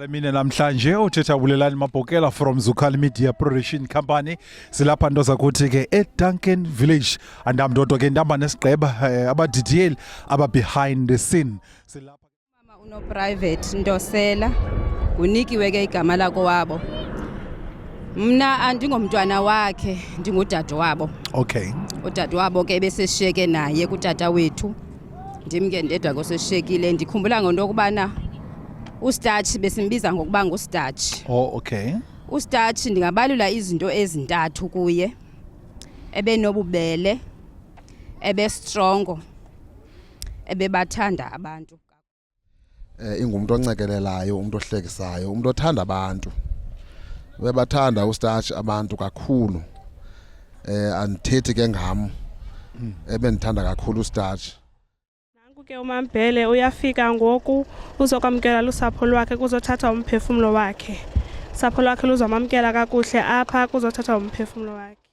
Mine namhlanje uthetha Bulelani Mabhokela from Zukali Media Production Company. Silapha nto zakuthi ke eDuncan Village andamntoto ke ndamba nesigqeba aba-DDL aba behind the scene. Silapha Mama uno private Ndosela unikiwe ke igama lako wabo. Mna andingomntwana wakhe ndingudade wabo. Okay. Udade wabo ke beseshiyeke naye kutata wethu. Ndim ke ndedwa ngoseshiyekile ndikhumbula ngento okubana uStarch besimbiza ngokuba nguStarch. Oh, okay. uStarch ndingabalula izinto ezintathu kuye. Ebenobubele, strong, ebebathanda abantu. Ingumuntu oncekelelayo, umuntu ohlekisayo, umuntu othanda abantu. Bebathanda uStarch abantu kakhulu. Andithethi ke ngam. Ebendithanda kakhulu uStarch. Ke uMambhele uyafika ngoku uzokwamkela lusapho lwakhe kuzothatha umphefumulo wakhe. Usapho lwakhe luzomamkela kakuhle apha kuzothatha umphefumulo wakhe.